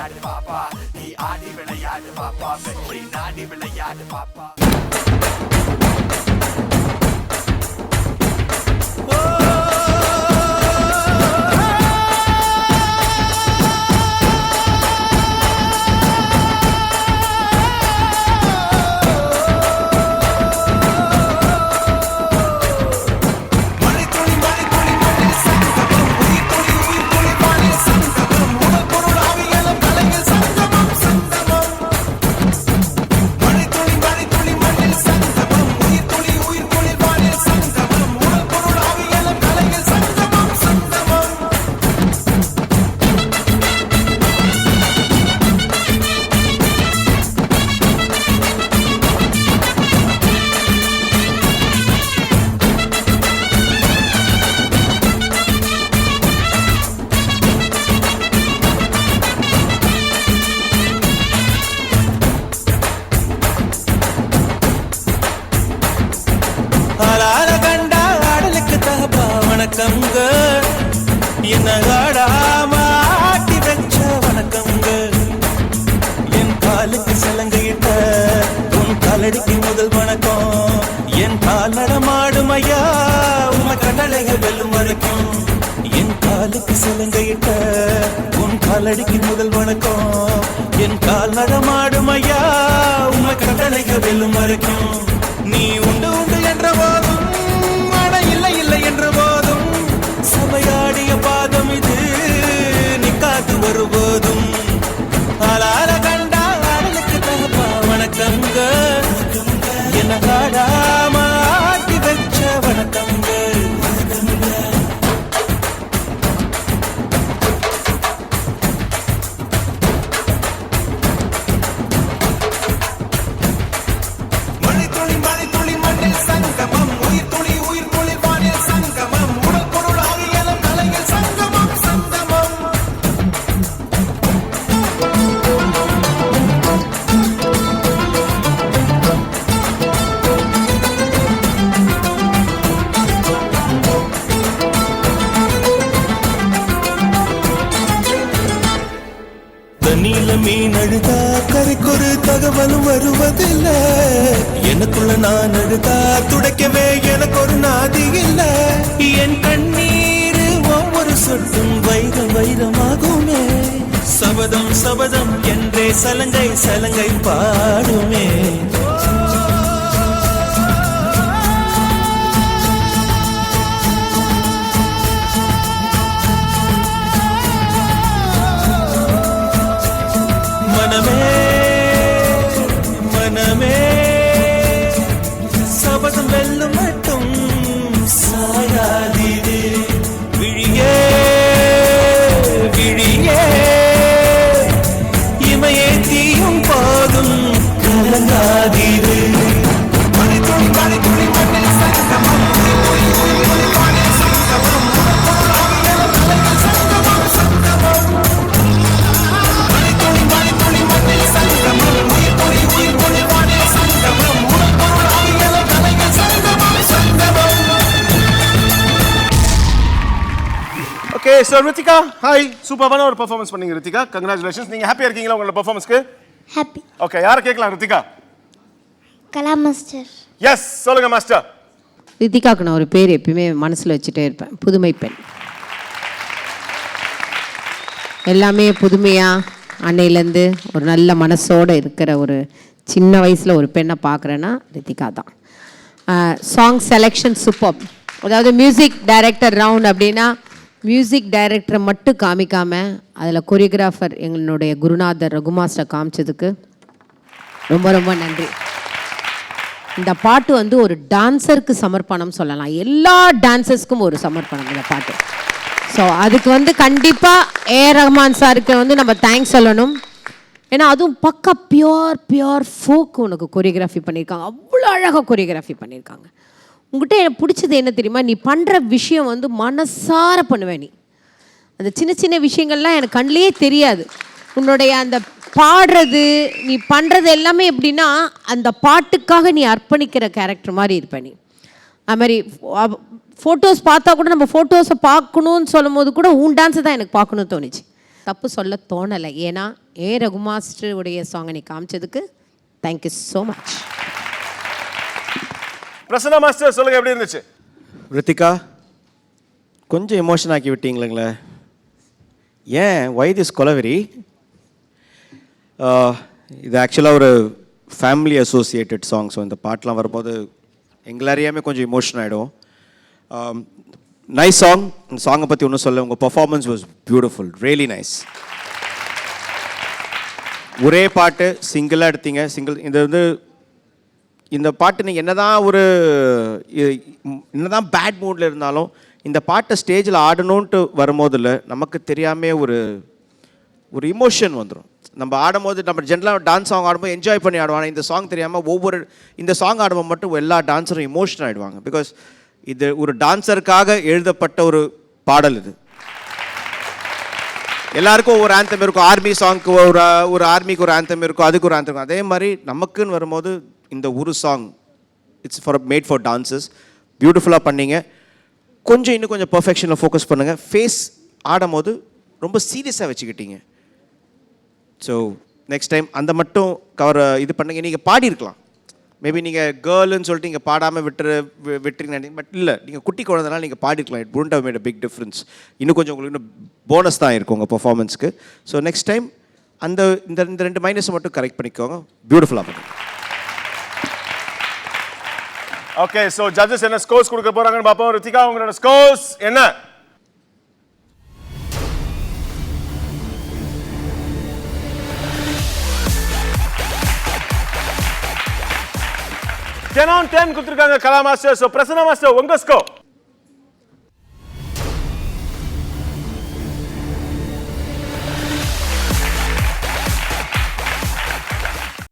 விளையாடு பாப்பா, நீ ஆடி விளையாடு பாப்பா, வெற்றி நாடி விளையாடு பாப்பா. வணக்கங்க என்ன ஆடாம ஆட்டி வச்ச வணக்கங்க என் காலுக்கு சலங்கையிட்ட உன் காலடிக்கு முதல் வணக்கம் என் கால் நடமாடும் ஐயா உன் கட்டளைகள் வெல்லும் வரைக்கும் என் காலுக்கு சலங்கையிட்ட உன் காலடிக்கு முதல் வணக்கம் என் கால் நடமாடும் ஐயா உன் கட்டளைகள் வெல்லும் வரைக்கும் நீ உண்டு உண்டு என்ற போதும் இல்லை இல்லை என்ற போதும் சபையாடிய பாதம் இது நிக்காது ஒருபோதும் ஆளால கண்டா ஆளுக்கு தகப்பா வணக்கங்க என்ன காடாம ஆட்டி வச்ச வணக்கங்க. தண்ணியில மீன் அழுதா கரைக்கொரு தகவலும் வருவதில்லை எனக்குள்ள நான் அழுதா துடைக்கவே எனக்கு ஒரு நாதி இல்லை என் கண்ணீர் ஒவ்வொரு சொட்டும் வைரம் வைரமாகுமே சபதம் சபதம் என்றே சலங்கை சலங்கை பாடுமே மனமே சபதம் வெல்லும் மட்டும் சாயாதீது விழியே விழியே இமையே தீயும் போதும் கலங்காதீது ஓகே சார் ரித்திகா ஹாய் சூப்பரான ஒரு பெர்ஃபார்மன்ஸ் பண்ணீங்க ரித்திகா கங்க்ராச்சுலேஷன்ஸ் நீங்க ஹாப்பியா இருக்கீங்களா உங்களோட பெர்ஃபார்மன்ஸ்க்கு ஹாப்பி ஓகே யார கேட்கலாம் ரித்திகா கலா மாஸ்டர் எஸ் சொல்லுங்க மாஸ்டர் ரித்திகாக்கு நான் ஒரு பேர் எப்பயுமே மனசில் வச்சுட்டே இருப்பேன் புதுமை பெண் எல்லாமே புதுமையாக அன்னையிலேருந்து ஒரு நல்ல மனசோடு இருக்கிற ஒரு சின்ன வயசில் ஒரு பெண்ணை பார்க்குறேன்னா ரித்திகா தான் சாங் செலெக்ஷன் சூப்பர் அதாவது மியூசிக் டைரக்டர் ரவுண்ட் அப்படின்னா மியூசிக் டைரக்டரை மட்டும் காமிக்காமல் அதில் கொரியோகிராஃபர் எங்களுடைய குருநாதர் ரகு மாஸ்டர் காமிச்சதுக்கு ரொம்ப ரொம்ப நன்றி. இந்த பாட்டு வந்து ஒரு டான்ஸருக்கு சமர்ப்பணம் சொல்லலாம், எல்லா டான்ஸர்ஸ்க்கும் ஒரு சமர்ப்பணம் இந்த பாட்டு. ஸோ அதுக்கு வந்து கண்டிப்பாக ஏஆர் ரஹ்மான் சாருக்கு வந்து நம்ம தேங்க்ஸ் சொல்லணும். ஏன்னா அதுவும் பக்கா பியோர் ஃபோக் உனக்கு கொரியோகிராஃபி பண்ணியிருக்காங்க, அவ்வளோ அழகாக கொரியோகிராஃபி பண்ணியிருக்காங்க. உங்கள்கிட்ட எனக்கு பிடிச்சது என்ன தெரியுமா, நீ பண்ணுற விஷயம் வந்து மனசார பண்ணுவேன். நீ அந்த சின்ன சின்ன விஷயங்கள்லாம் எனக்கு கண்ணிலே தெரியாது. உன்னுடைய அந்த பாடுறது நீ பண்ணுறது எல்லாமே எப்படின்னா அந்த பாட்டுக்காக நீ அர்ப்பணிக்கிற கேரக்டர் மாதிரி இருப்பேன் நீ. அது மாதிரி ஃபோட்டோஸ் பார்த்தா கூட நம்ம ஃபோட்டோஸை பார்க்கணுன்னு சொல்லும் போது கூட உன் டான்ஸை தான் எனக்கு பார்க்கணும்னு தோணுச்சு. தப்பு சொல்ல தோணலை. ஏன்னா ரகு மாஸ்டர் உடைய சாங்கை நீ காமிச்சதுக்கு thank you so much. Prasanna master சொல்லுங்க, எப்படி இருந்துச்சு? ரித்திகா கொஞ்சம் எமோஷன் ஆக்கி விட்டீங்களே. ஏன் ஒய் திஸ் கொலவெரி? இது ஆக்சுவலாக ஒரு ஃபேமிலி அசோசியேட்டட் சாங். ஸோ இந்த பாட்டெலாம் வரும்போது எங்களை அறியாமல் கொஞ்சம் இமோஷன் ஆகிடும். Nice song. இந்த சாங்கை பற்றி ஒன்றும் சொல்ல, உங்கள் performance was beautiful, really nice. ஒரே பாட்டு சிங்கிளாக எடுத்தீங்க. இது வந்து இந்த பாட்டு நீங்கள் என்னதான் பேட் மூடில் இருந்தாலும் இந்த பாட்டை ஸ்டேஜில் ஆடணுன்ட்டு வரும்போதில் நமக்கு தெரியாமல் ஒரு இமோஷன் வந்துடும். நம்ம ஆடும்போது நம்ம ஜென்ரலாக டான்ஸ் சாங் ஆடும்போது என்ஜாய் பண்ணி ஆடுவாங்க. இந்த சாங் தெரியாமல் இந்த சாங் ஆடும்போது மட்டும் எல்லா டான்ஸரும் இமோஷன் ஆகிடுவாங்க. பிகாஸ் இது ஒரு டான்ஸருக்காக எழுதப்பட்ட ஒரு பாடல். இது எல்லாருக்கும் ஒரு ஆந்தம் இருக்கும். ஆர்மி சாங்க்கு ஒரு ஆர்மிக்கு ஒரு ஆந்தம் இருக்கும், அதுக்கு ஒரு ஆந்தம் இருக்கும். அதே மாதிரி நமக்குன்னு வரும்போது இந்த ஒரு song it's made for dances. பியூட்டிஃபுல்லாக பண்ணீங்க. இன்னும் கொஞ்சம் பர்ஃபெக்ஷனில் ஃபோக்கஸ் பண்ணுங்கள். ஃபேஸ் ஆடும்போது ரொம்ப சீரியஸாக வச்சுக்கிட்டீங்க. ஸோ நெக்ஸ்ட் டைம் அந்த மட்டும் இது பண்ணுங்க. நீங்கள் பாடியிருக்கலாம். மேபி நீங்கள் கேர்ள்னு சொல்லிட்டு நீங்கள் பாடாமல் விட்டுருங்க. பட் இல்லை, நீங்கள் குட்டி குழந்தைனால நீங்கள் பாடிருக்கலாம். It wouldn't have made a big difference. இன்னும் கொஞ்சம் உங்களுக்கு இன்னும் போனஸ் தான் இருக்கும் உங்கள் பர்ஃபார்மன்ஸ்க்கு. ஸோ நெக்ஸ்ட் டைம் இந்த 2 மைனஸை மட்டும் கரெக்ட் பண்ணிக்கோங்க. பியூட்டிஃபுல்லாக பண்ணுங்க. ஓகே, ஸோ ஜட்ஜஸ் என்ன ஸ்கோர்ஸ் கொடுக்க போறாங்கன்னு பார்ப்போம். ரித்திகா, உங்களோட ஸ்கோர்ஸ் என்ன? டென் கொடுத்துருக்காங்க கலா மாஸ்டர். ஸோ பிரசன்னா மாஸ்டர், உங்க ஸ்கோர்?